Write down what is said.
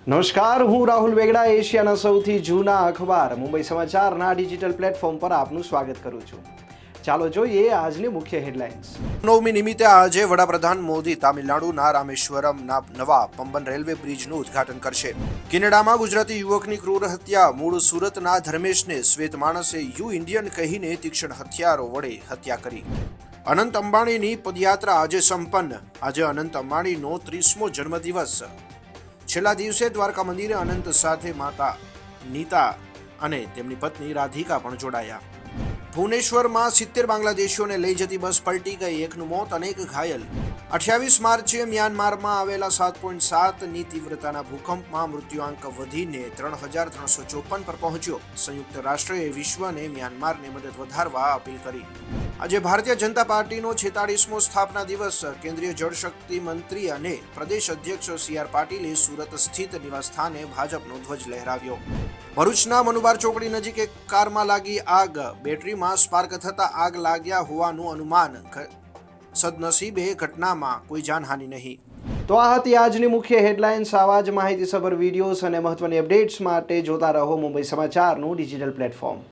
નમસ્કાર, હું રાહુલ વેગડા એશિયાના સૌથી જૂના અખબાર મુંબઈ સમાચારના ડિજિટલ પ્લેટફોર્મ પર આપનું સ્વાગત કરું છું. ચાલો જોઈએ આજની મુખ્ય હેડલાઇન્સ. નવમી નિમિત્તે આજે વડાપ્રધાન મોદી તામિલનાડુના રામેશ્વરમના નવા પંબન રેલવે બ્રિજનું ઉદ્ઘાટન કરશે. કેનેડામાં ગુજરાતી યુવકની ક્રૂર હત્યા. મૂળ સુરતના ધર્મેશને શ્વેત માણસે યુ ઇન્ડિયન કહીને તીક્ષ્ણ હથિયારો વડે હત્યા કરી. અનંત અંબાણીની પદયાત્રા આજે સંપન્ન. આજે અનંત અંબાણીનો 30મો જન્મદિવસ. છેલ્લા દિવસે દ્વારકા મંદિરે અનંત સાથે માતા નીતા અને તેમની પત્ની રાધિકા પણ જોડાયા. ભુવનેશ્વરમાં 70 બાંગ્લાદેશીઓને લઈ જતી બસ પલટી ગઈ. એકનું મોત, અનેક ઘાયલ. 28 માર્ચે મ્યાનમારમાં આવેલા 7.7ની તીવ્રતાના ભૂકંપમાં મૃત્યુઆંક વધીને 3,354 પર પહોંચ્યો. સંયુક્ત રાષ્ટ્રએ વિશ્વને મ્યાનમારને મદદ વધારવા અપીલ કરી. આજે ભારતીય જનતા પાર્ટીનો 46મો સ્થાપના દિવસ. કેન્દ્રીય જળશક્તિ મંત્રી અને પ્રદેશ અધ્યક્ષ CR પાટીલે સુરત સ્થિત નિવાસસ્થાને ભાજપનો ધ્વજ લહેરાવ્યો. ભરૂચના મનુબાર ચોકડી નજીક એક કારમાં લાગી આગ. બેટરીમાં સ્પાર્ક થતા આગ લાગ્યા હોવાનું અનુમાન. સદનસીબે ઘટનામાં કોઈ જાનહાનિ નહીં. તો આ હતી આજની મુખ્ય હેડલાઇન્સ. આવા જ માહિતીસભર વિડીયોઝ અને મહત્વની અપડેટ્સ માટે જોતા રહો મુંબઈ સમાચારનું ડિજિટલ પ્લેટફોર્મ.